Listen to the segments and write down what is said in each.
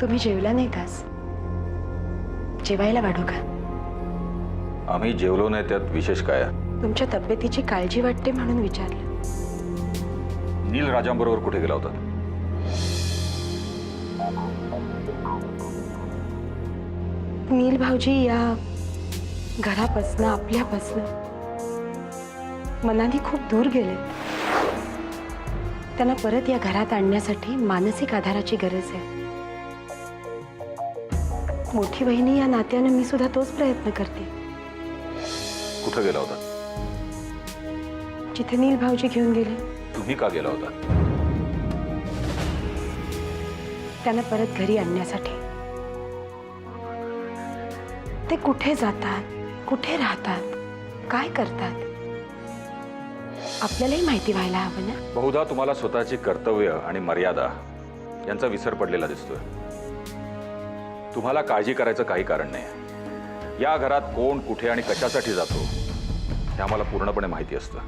तुम्ही जेवला नाही का? जेवायला वाढू का? आम्ही जेवलो नाही त्यात विशेष काय? तुमच्या तब्येतीची काळजी वाटते म्हणून विचारलं. नील राजांबरोबर कुठे गेला होता? नील भाऊजी या घरापासनं आपल्यापासनं मनाने खूप दूर गेले. त्यांना परत या घरात आणण्यासाठी मानसिक आधाराची गरज आहे. मोठी बहिणी या नात्याने मी सुद्धा तोच प्रयत्न करते. कुठे गेला होता? जिथे नील भाऊजी घेऊन गेले. तुम्ही का गेला होता? त्यांना परत घरी आणण्यासाठी. ते कुठे जातात, कुठे राहतात, काय करतात आपल्यालाही माहिती व्हायला हवं ना. बहुधा तुम्हाला स्वतःची कर्तव्य आणि मर्यादा यांचा विसर पडलेला दिसतोय. तुम्हाला काळजी करायचं काही कारण नाही. या घरात कोण कुठे आणि कशासाठी जातो हे आम्हाला पूर्णपणे माहिती असतं.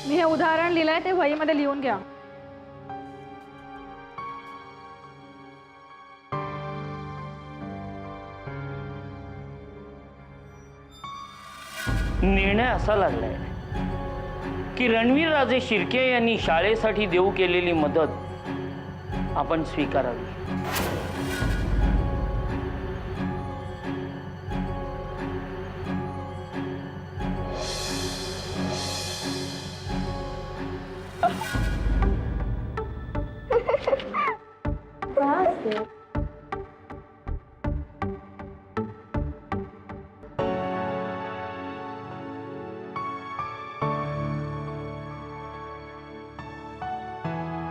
मी हे उदाहरण लिहिलंय ते वहीमध्ये लिहून घ्या. निर्णय असा लागलाय की रणवीर राजे शिर्के यांनी शाळेसाठी देऊ केलेली मदत आपण स्वीकारावी.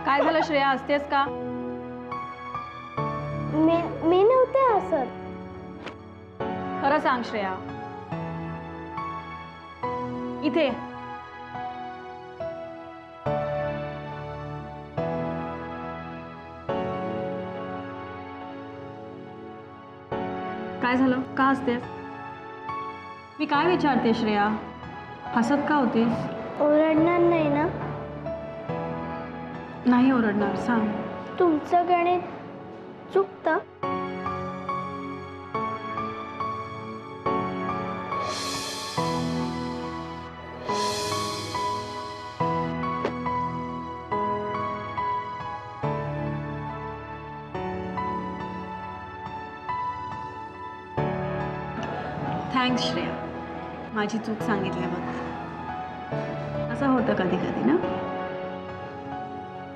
काय झालं श्रेया, असतेस का? मी नव्हते हसत. खरं सांग श्रेया. इथे काय झालं, का हसतेस? मी काय विचारते श्रेया, हसत का होतीस? ओरडणार नाही ना? नाही ओरडणार, सांग. तुमचं गणित चुकतं. थँक्स श्रेया, माझी चूक सांगितल्याबद्दल. असं होतं कधी कधी ना.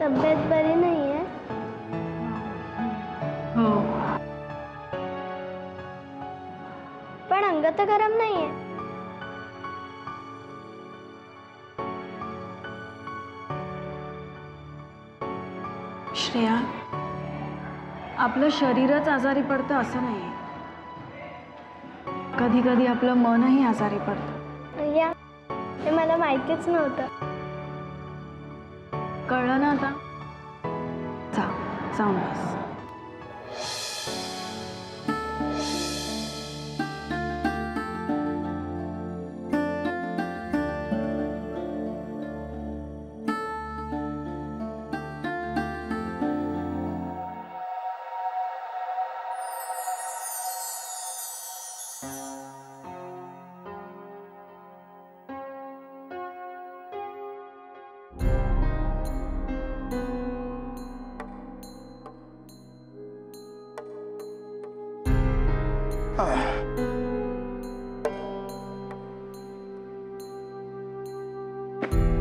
तब्येत बरी नाहीये. हो, पण अंग तर गरम नाहीये. श्रेया, आपलं शरीरच आजारी पडतं असं नाही. कधी कधी आपलं मनही आजारी पडतं. या, हे मला माहितीच नव्हतं. कळलं ना आता? जाऊन बस.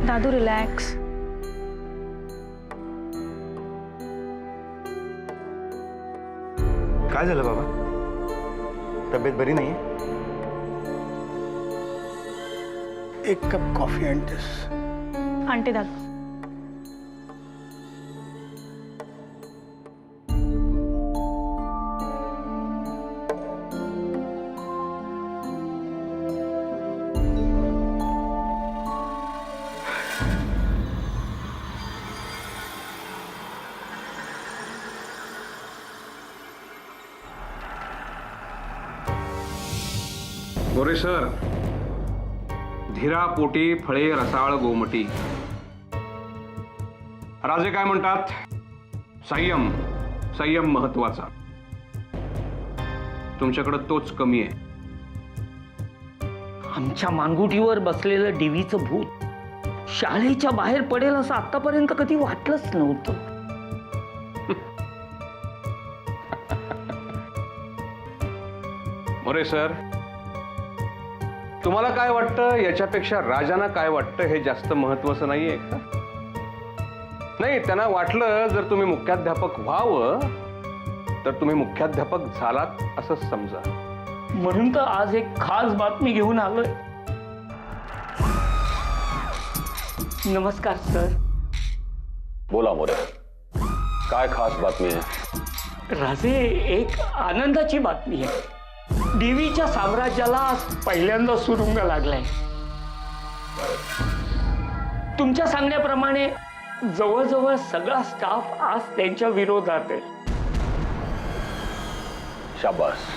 दादू रिलॅक्स. काय झालं बाबा? तब्येत बरी नाही? एक कप कॉफी आणतेस? आणते दादू. गोरे सर, धीरा पोटी फळे रसाळ गोमटी. राजे काय म्हणतात? संयम, संयम महत्वाचा. तुमच्याकडे तोच कमी आहे. आमच्या मानगुटीवर बसलेलं डीवीचं भूत शाळेच्या बाहेर पडेल असं आतापर्यंत कधी वाटलंच नव्हतं. मोरे सर, तुम्हाला काय वाटतं याच्यापेक्षा राजांना काय वाटतं हे जास्त महत्वाचं नाहीये का? नाही, त्यांना वाटलं जर तुम्ही मुख्याध्यापक व्हावं तर तुम्ही मुख्याध्यापक झालात असं समजा. म्हणून तर आज एक खास बातमी घेऊन आलोय. नमस्कार सर. बोला मोरे, काय खास बातमी आहे? राजे, एक आनंदाची बातमी आहे. डीवीच्या साम्राज्याला आज पहिल्यांदा सुरुंग लागलाय. तुमच्या सांगण्याप्रमाणे जवळजवळ सगळा स्टाफ आज त्यांच्या विरोधात आहे. शाबास.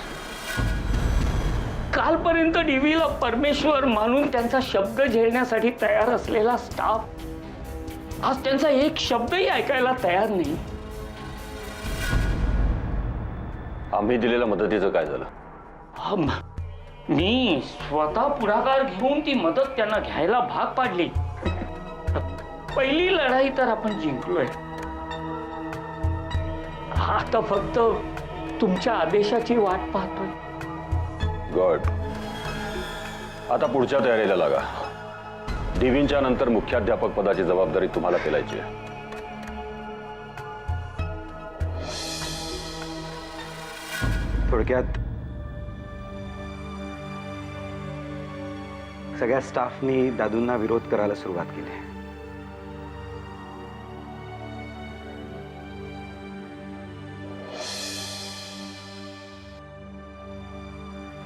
कालपर्यंत डीवीला परमेश्वर मानून त्यांचा शब्द झेलण्यासाठी तयार असलेला स्टाफ आज त्यांचा एक शब्दही ऐकायला तयार नाही. आम्ही दिलेल्या मदतीचं काय झालं? मी स्वतः पुढाकार घेऊन ती मदत त्यांना घ्यायला भाग पाडली. पहिली लढाई तर आपण जिंकलोय. आता फक्त तुमच्या आदेशाची वाट पाहतोय. गड, आता पुढच्या तयारीला लागा. डीवींच्या नंतर मुख्याध्यापक पदाची जबाबदारी तुम्हाला पेलायची आहे. थोडक्यात सगळ्या स्टाफनी दादूंना विरोध करायला सुरुवात केली.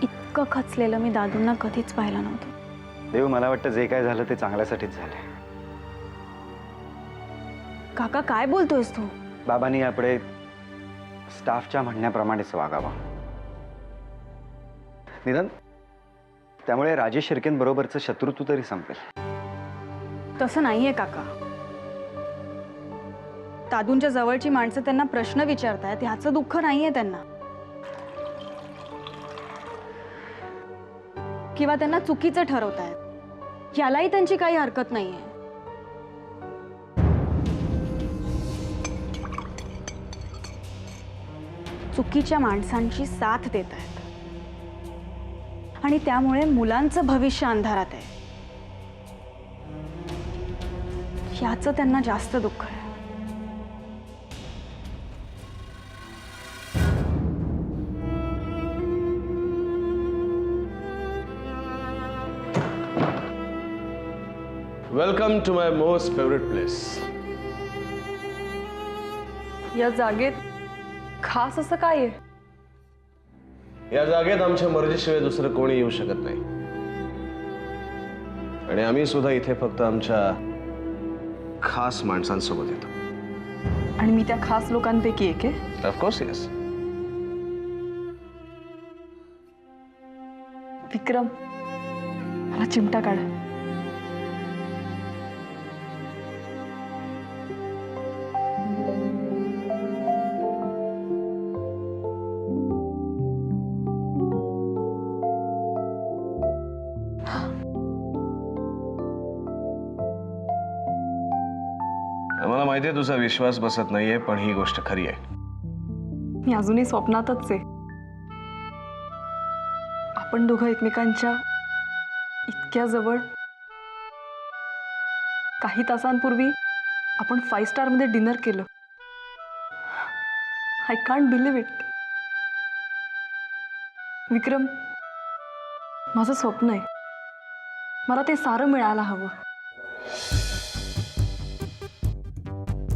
इतकं खचलेलं मी दादूंना कधीच पाहिलं नव्हतं. देव, मला वाटतं जे काय झालं ते चांगल्यासाठीच झालंय. काका, काय बोलतोयस तू? बाबांनी यापुढे स्टाफच्या म्हणण्याप्रमाणेच वागावं. निदान त्यामुळे राजेश शिर्केंबरोबरचं शत्रुत्व तरी संपेल. तसं नाहीये काका. दादूंच्या जवळची माणसं त्यांना प्रश्न विचारतायत, ह्याचं दुःख नाहीये त्यांना. किंवा त्यांना चुकीचं ठरवतायत, यालाही त्यांची काही हरकत नाहीये. चुकीच्या माणसांची साथ देत आहेत आणि त्यामुळे मुलांचं भविष्य अंधारात आहे. याचं त्यांना जास्त दुःख आहे. Welcome to my most favourite place. या जागेत खास असं काय आहे? या जागेत आमच्या मर्जीशिवाय दुसरं कोणी येऊ शकत नाही आणि आम्ही सुद्धा इथे फक्त आमच्या खास माणसांसोबत येतो. आणि मी त्या खास लोकांपैकी एक आहे. Of course yes. विक्रम, मला चिमटा काढ. मला माहितीये तुझा विश्वास बसत नाहीये, पण ही गोष्ट खरी आहे. मी अजूनही स्वप्नातच आहे. आपण दोघं एकमेकांच्या इतक्या जवळ. काही तासांपूर्वी आपण 5 स्टार मध्ये डिनर केलं. I can't believe it. Vikram, माझं स्वप्न आहे. मला ते सारं मिळायला हवं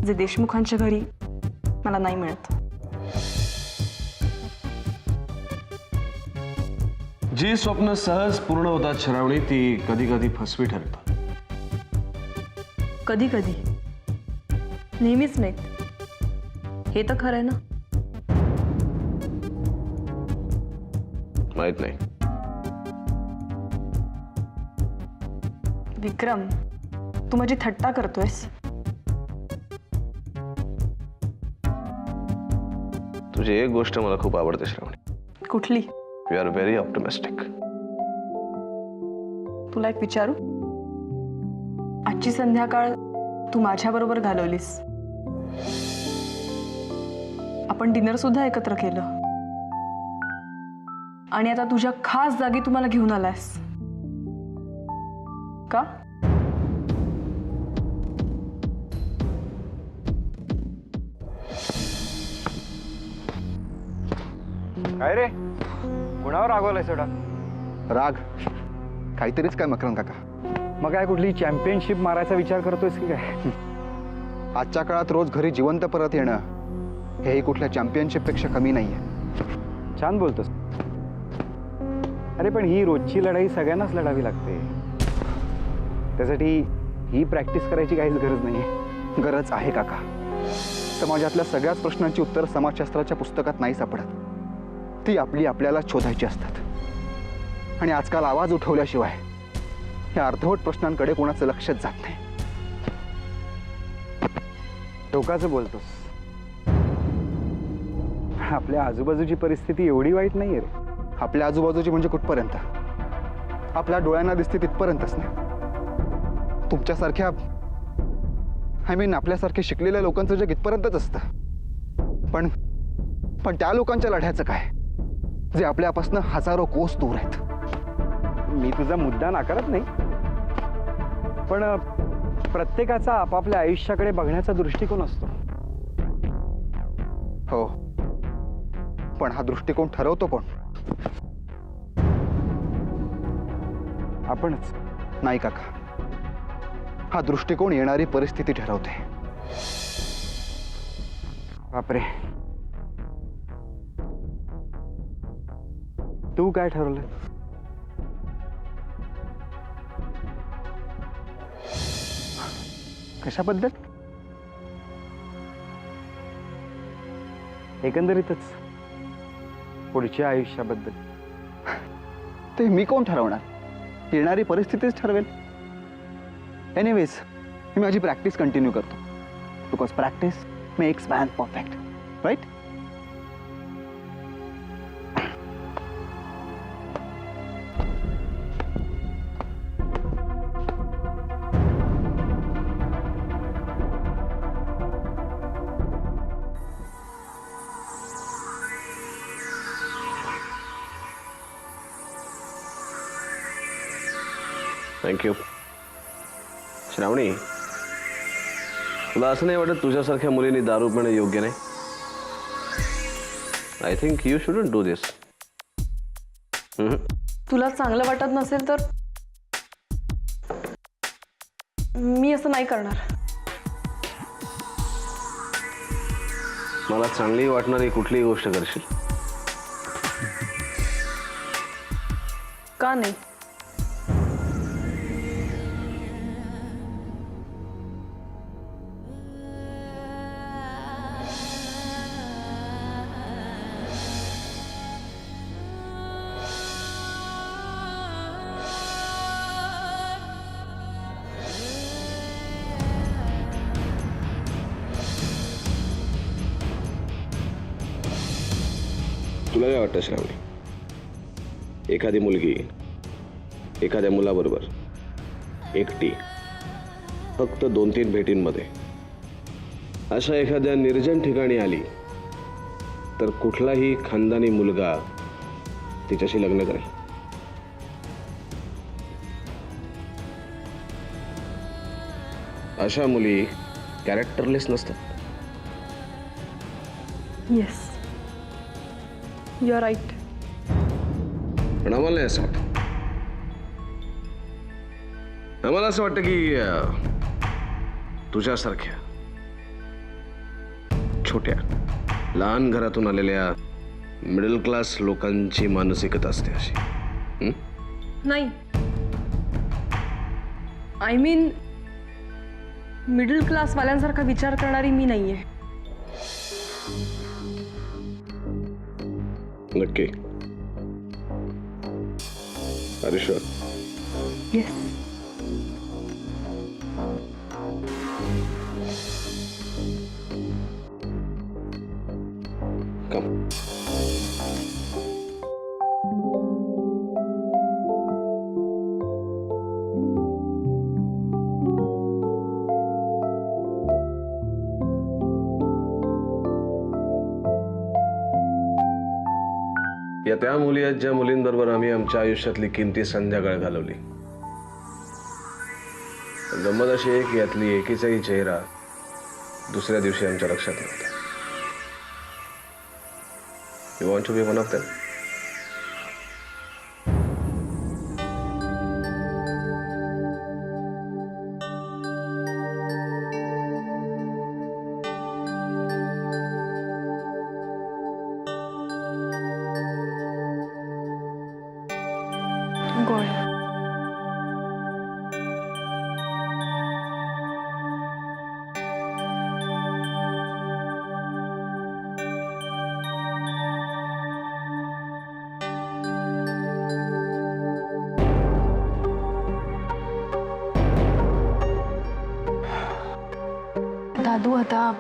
जे देशमुखांच्या घरी मला नाही मिळत. जी स्वप्न सहज पूर्ण होतात श्रावणी, ती कधी कधी फसवी ठरतात. कधी कधी, नेहमीच नाही. हे तर खरं आहे ना? माहित नाही. विक्रम, तू माझी थट्टा करतोयस. तुझी एक गोष्ट मला खूप आवडते श्रावणी. कुठली? You are very optimistic. तुला एक विचारू? आजची संध्याकाळ तू माझ्याबरोबर घालवलीस. आपण डिनर सुद्धा एकत्र केलं आणि आता तुझ्या खास जागी तू मला घेऊन आलायस का? काय रे, कुणावर रागवलाय सोडा? राग काहीतरीच काय मकरंद काका? मग काय कुठली चॅम्पियनशिप मारायचा विचार करतोयस की काय? आजच्या काळात रोज घरी जिवंत परत येणं हेही कुठल्या चॅम्पियनशिप पेक्षा कमी नाहीये. छान बोलतोस. अरे पण ही रोजची लढाई सगळ्यांनाच लढावी लागते. त्यासाठी ही प्रॅक्टिस करायची काहीच गरज नाहीये. गरज आहे काका. समाजातल्या सगळ्याच प्रश्नांची उत्तर समाजशास्त्राच्या पुस्तकात नाही सापडत. ती आपल्याला शोधायची असतात. आणि आजकाल आवाज उठवल्याशिवाय या अर्धवट प्रश्नांकडे कोणाचं लक्षच जात नाही. टोकाचं बोलतोस. आपल्या आजूबाजूची परिस्थिती एवढी वाईट नाहीये रे. आपल्या आजूबाजूची म्हणजे कुठपर्यंत? आपल्या डोळ्यांना दिसते तिथपर्यंतच ना. तुमच्यासारख्या आपल्यासारखे शिकलेल्या लोकांचं जग इथपर्यंतच असतं. पण त्या लोकांच्या लढ्याचं काय, जे आपल्यापासून हजारो कोस दूर आहेत. मी तुझा मुद्दा नाकारत नाही, पण प्रत्येकाचा आपापल्या आयुष्याकडे बघण्याचा दृष्टिकोन असतो. हो, पण हा दृष्टिकोन ठरवतो कोण? आपणच. नाही काका, हा दृष्टिकोन येणारी परिस्थिती ठरवते. बापरे, तू काय ठरवलं? कशाबद्दल? एकंदरीतच पुढच्या आयुष्याबद्दल. ते मी कोण ठरवणार? येणारी परिस्थितीच ठरवेल. एनिवेज, मी माझी प्रॅक्टिस कंटिन्यू करतो. Because practice makes man perfect, right? Thank you. Shravani, तुला असं नाही वाटत तुझ्यासारख्या मुलींनी दारू पिणं योग्य नाही? I think you shouldn't do this. तुला चांगलं वाटत नसेल तर मी असं नाही करणार. मला चांगली वाटणारी कुठलीही गोष्ट करशील? का नाही? तुला काय वाटतं श्रावणी, एखादी मुलगी एखाद्या मुलाबरोबर एकटी फक्त 2-3 भेटींमध्ये अशा एखाद्या निर्जन ठिकाणी आली तर कुठलाही खानदानी मुलगा तिच्याशी लग्न करेल? अशा मुली कॅरेक्टरलेस नसतात. Yes, you are right. पण आम्हाला नाही असं वाटतं. आम्हाला असं वाटतं की तुझ्यासारख्या छोट्या लहान घरातून आलेल्या मिडल क्लास लोकांची मानसिकता असते अशी. नाही, आय मीन मिडल क्लास वाल्यांसारखा विचार करणारी मी नाहीये. नक्की? अरे शुअर? येस. या त्या मुली आहेत ज्या मुलींबरोबर आम्ही आमच्या आयुष्यातली किमती संध्याकाळ घालवली. गंमत अशी आहे की यातली एकीचाही चेहरा दुसऱ्या दिवशी आमच्या लक्षात नव्हता. You want to be one of them? गोळ्या. दादू, आता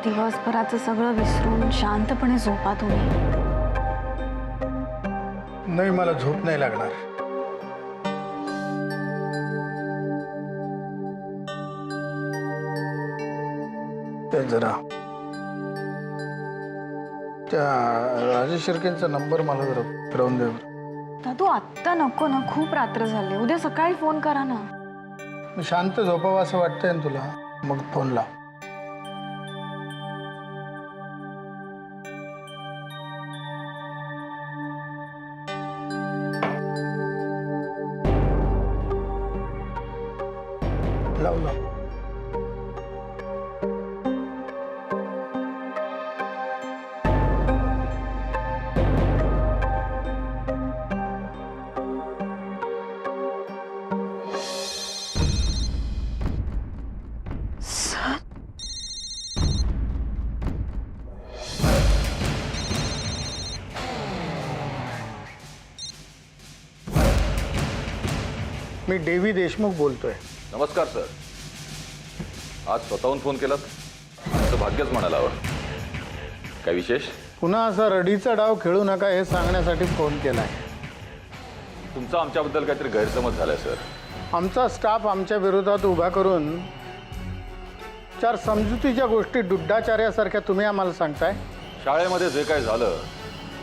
दिवसभराचं सगळं विसरून शांतपणे झोपा तुम्ही. नाही, मला झोप नाही लागणार. ते जरा त्या राजेश शिर्केंचा नंबर मला जरा फिरवून दे बरं. दादू, आत्ता नको ना, खूप रात्र झाले. उद्या सकाळी फोन करा ना. मी शांत झोपावं असं वाटतंय ना तुला, मग फोन लाव. लाव लाव. मी देवी देशमुख बोलतोय. नमस्कार सर. आज स्वतःहून फोन केलात, असं भाग्यच म्हणायला हवं. काय विशेष? पुन्हा असा रडीचा डाव खेळू नका हे सांगण्यासाठी फोन केलाय. तुमचा आमच्याबद्दल काहीतरी गैरसमज झालाय सर. आमचा स्टाफ आमच्या विरोधात उभा करून 4 समजुतीच्या गोष्टी डुड्डाचार्यासारख्या तुम्ही आम्हाला सांगताय. शाळेमध्ये जे काय झालं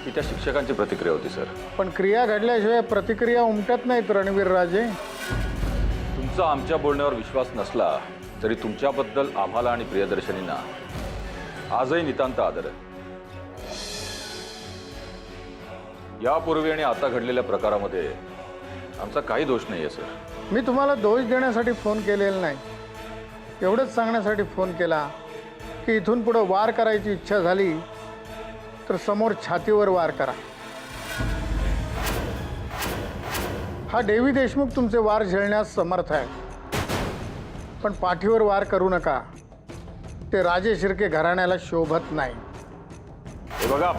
ती त्या शिक्षकांची प्रतिक्रिया होती सर. पण क्रिया घडल्याशिवाय प्रतिक्रिया उमटत नाहीत रणवीर राजे. तुमचा आमच्या बोलण्यावर विश्वास नसला तरी तुमच्याबद्दल आम्हाला आणि प्रियदर्शनींना आजही नितांत आदर आहे. यापूर्वी आणि आता घडलेल्या प्रकारामध्ये आमचा काही दोष नाही आहे सर. मी तुम्हाला दोष देण्यासाठी फोन केलेला नाही, एवढंच सांगण्यासाठी फोन केला की इथून पुढं वार करायची इच्छा झाली तर समोर छातीवर वार करा. हा देवी देशमुख तुमचे वार झेलण्यास समर्थ आहे, पण पाठीवर वार करू नका. ते राजे शिर्के घराण्याला शोभत नाही. हे बघा,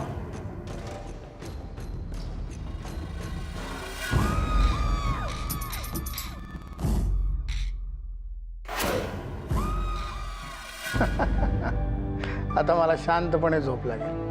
आता मला शांतपणे झोप लागेल.